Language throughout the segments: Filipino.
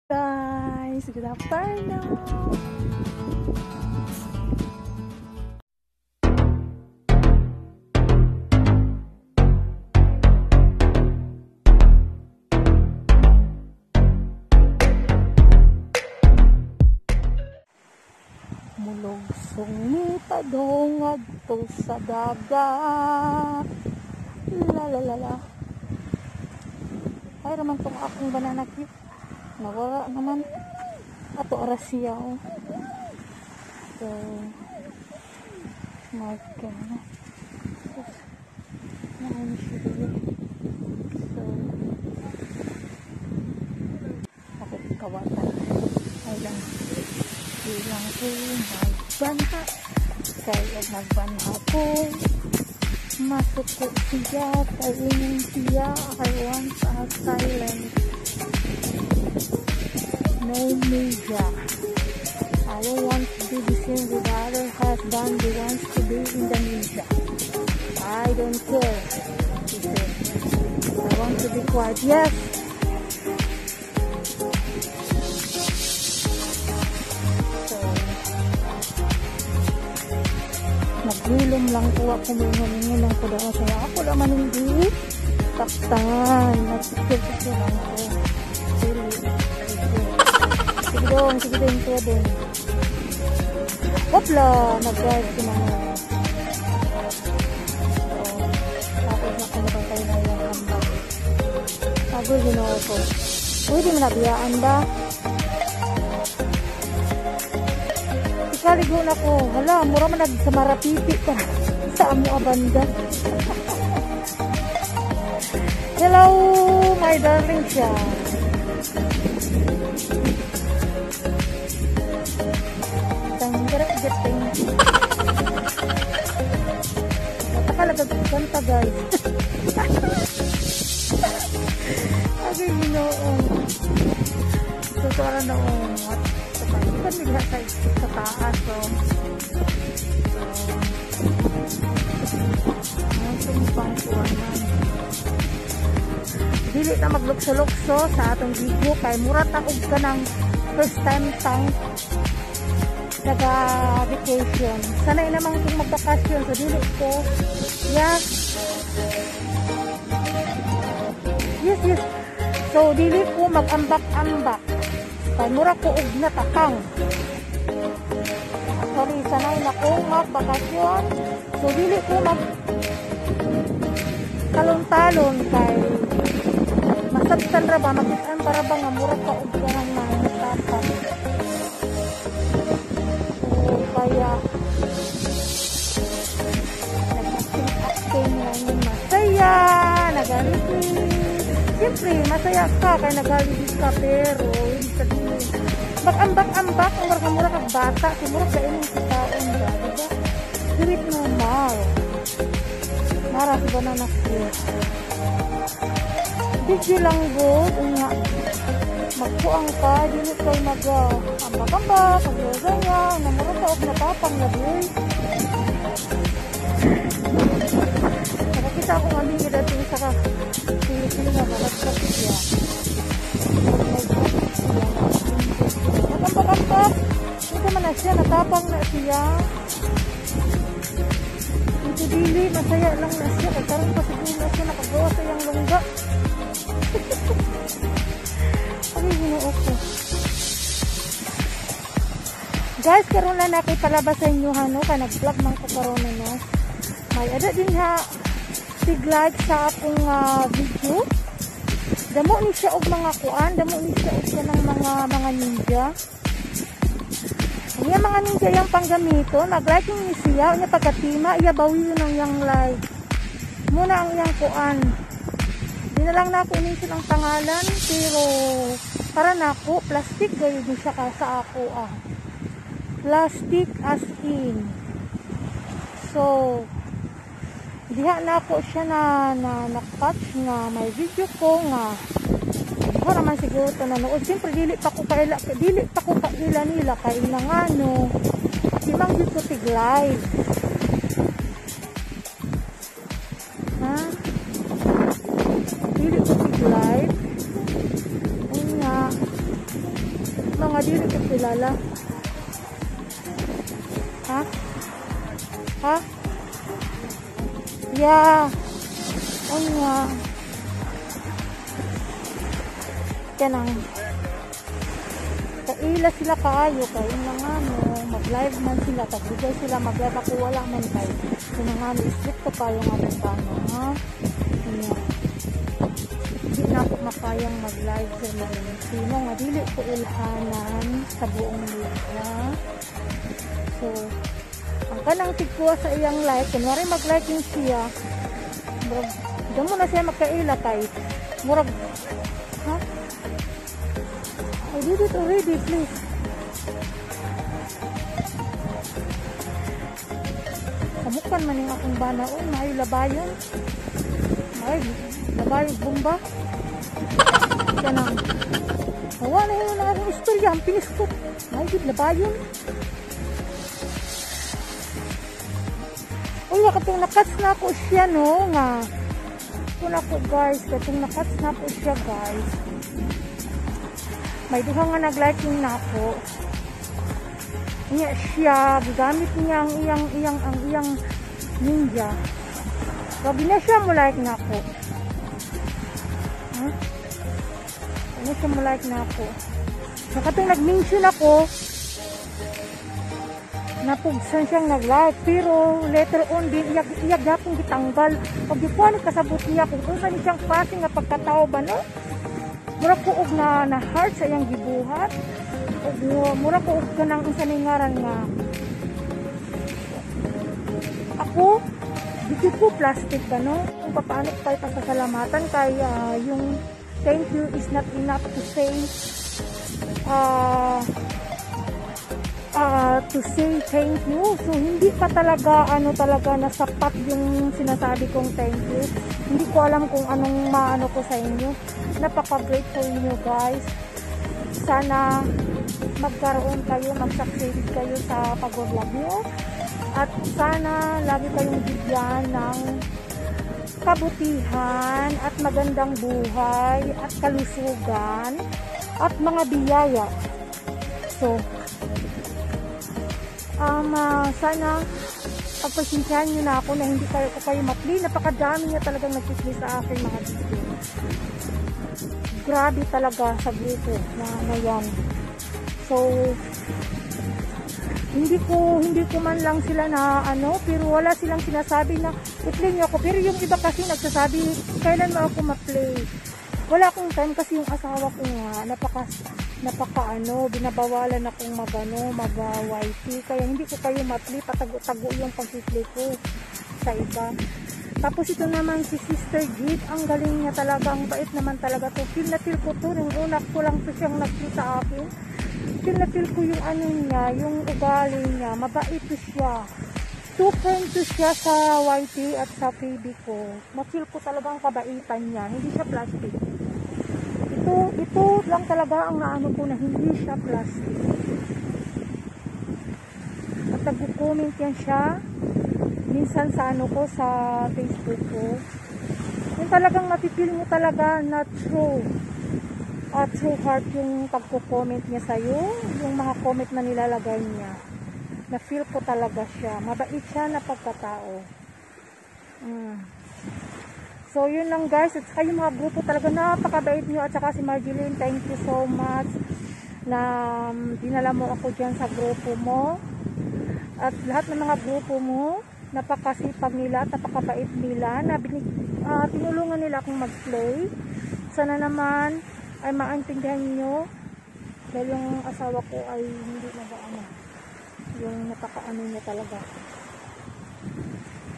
Guys, good afternoon. Mulog sungita dong adto sa dagat. La la la la. Ay raman tong akong banana cue. Nawala naman. Ato oras siya. So, my God. Naman siya dito. So, ako kawatan. Ay lang. Bilang ko magbanha. Kaya nagbanha ko. Masuko siya. Kainin siya. I want a silent. No media. I don't want to do the same with other husband who wants to be in the media. I don't care. He said. I want to be quiet. Yes. So, naghilom lang po ako. May lang ko daw. Kaya ako naman hindi taktan. Nagpipil lang ako. Sige dong, kuya dong. Hopla, nag-drive si mga. So, tapos nakalabang tayo na yung hambang. Sabi, ginawa ko. Uy, di mo nabiyaan ba? Ikaligo na ko. Hala, mura man nagsamarapipi ka. Sa amo abanda. Hello, my darling siya. Napakalagagkanta guys. Sabi ginoo. So para na what? Ikan nila sa taas. So ang pangkuwanan. Dili na maglukso-lukso sa atong video kay murat ako ka ng first time nag-vacation. Sanay naman kung mag-vacation. So, dili ko. Yes. Yes. So, dili ko mag-ambak-ambak. Kaya mura ko og natakang. Sorry, sanay na ko mag-vacation. So, dili ko talon-talon kay masabtan ra ba? Makitaan para ba nga mura ka og ganang natakang. Kaya nag-acting ngayon masaya, nag-alipin. Siyempre, masaya ka kaya nag-alipin ka pero hindi sabihin. Ambak-ambak, mura kag bata, simura ka ining kitaon ba, diba? Do it normal. Mara si banana cute. Video lang good, nga. Magpuang ka, dili kayo mag-ambak-ambak, pag-yoga, namura ka og napapang labi. Nakakita akong aming dating sa pili-pili na malagsak siya. Mag-ambak-ambak, hindi man na siya, natapang na siya. Ito dili, masaya lang na siya, kagkaroon pa siguro na siya nakagawa sa iyang lungga. Ay, ginoo ko. Guys, karon na nakipalabas sa inyo no, kaya nag-vlog man ko karon no. May ada din ha tig-like sa akong video. Damo ni siya og mga kuan, damo ni siya og kanang mga ninja. Ang mga ninja yang panggamiton, mag-like ni siya, unya pagkatima, iya bawi yun ang yang like. Muna ang yang kuan. Di na lang na ako ining silang pangalan, pero para na ako, plastic gaya din siya ka sa ako Plastic as in. So, diha na ako siya na-catch nga may video ko nga. Ako naman siguro ito nanood. Siyempre, dili pa ko kaila nila kay nangano. Di mang dito tig-live. Ha? Dili ko tig-live. Ayun nga. Mga dili ko kilala. Ha? Ha? Yeah. Oh nga. Kanang kaila sila kaayo kay nga no, mag-live man sila, tagbigay sila mag-live ako wala man kay. Nga no, stricto kayo nga tano, ha? Yeah. Hindi na ako makayang mag-live sa mga sino nga dili ko ilhanan sa buong liga. So, ang kanang tigkuha sa iyang live, kunwari mag-liking siya, murag, doon mo na siya magkaila kay murag, ha? I did it already, please. Kamukan man yung akong banaon, may labayon. May labayon bomba. Kanang, hawa na yun ang akong istorya, ang pinis ko. May labayon. Uy, katong nakats na ako siya, no, nga. Kung ako, guys, katong nakats na ako siya, guys. May duha nga nag-liking na ako. Niya siya, gamit niya ang iyang ninja. Sabi na siya mo like na ako. Huh? Ano siya mo like na ako? So, katong nag-mention ako, napugsan siyang nag-like, pero later on din iyag gapong gitanggal. Pag ipuan kasabot niya kung saan siyang klase nga pagkatao ba, no? Mura ko og na heart sa iyang gibuhat. Mura ko og kanang isa ni ngaran nga ako dito ko plastic ba, no? Kung paano ko kayo pasasalamatan kay yung thank you is not enough to say to say thank you. So hindi pa talaga talaga nasapat yung sinasabi kong thank you. Hindi ko alam kung anong maano ko sa inyo. Napaka-grateful niyo, guys. Sana magkaroon kayo, mag-succeed kayo sa pag-vlog niyo. At sana lagi kayong bigyan ng kabutihan at magandang buhay at kalusugan at mga biyaya. So, sana pagpasensyahan nyo na ako na hindi ko kayo mapli. Napakadami niya talagang nagpipli sa akin mga video. Grabe talaga sa grupo na yan. So, hindi ko man lang sila na pero wala silang sinasabi na i-play nyo ako. Pero yung iba kasi nagsasabi, kailan mo ako ma-play? Wala akong time kasi yung asawa ko nga, binabawalan akong mag-YT. Kaya hindi ko kayo ma-play, patago-tago yung pag-play ko sa iba. Tapos ito naman si Sister Jade, ang galing niya talaga, ang bait naman talaga to. Feel na feel ko to, nung una ko lang to siyang nag-play sa akin. Feel na feel ko yung niya, yung ugali niya, mabait to siya. Too kind to siya sa YT at sa FB ko. Ma-feel ko talagang kabaitan niya, hindi siya plastic. Ito lang talaga ang naano ko na hindi siya plastic. At nag-comment yan siya minsan sa ko sa Facebook ko. Yung talagang mapipil mo talaga na true heart yung pagko-comment niya sa'yo, yung mga comment na nilalagay niya. Na feel ko talaga siya. Mabait siya na pagkatao. So, yun lang guys. At saka yung mga grupo talaga napakabait nyo. At saka si Marjeline, thank you so much na dinala mo ako dyan sa grupo mo. At lahat ng mga grupo mo, napakasipag nila at napakabait nila na tinulungan nila akong mag-play. Sana naman ay maintindihan nyo dahil yung asawa ko ay hindi yung napakaano niya talaga.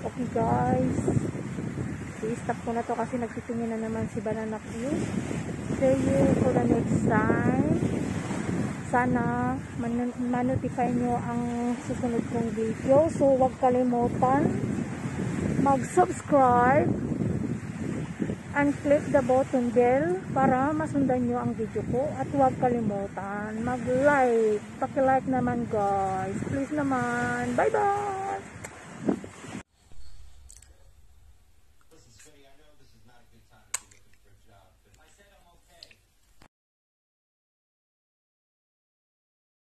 Okay guys, i-stop ko na to kasi nagtitingin na naman si Banana Q. See you for the next time. Sana ma-notify nyo ang susunod kong video. So huwag kalimutan mag-subscribe and click the button bell para masundan nyo ang video ko. At huwag kalimutan mag-like. Paki-like naman guys. Please naman. Bye bye!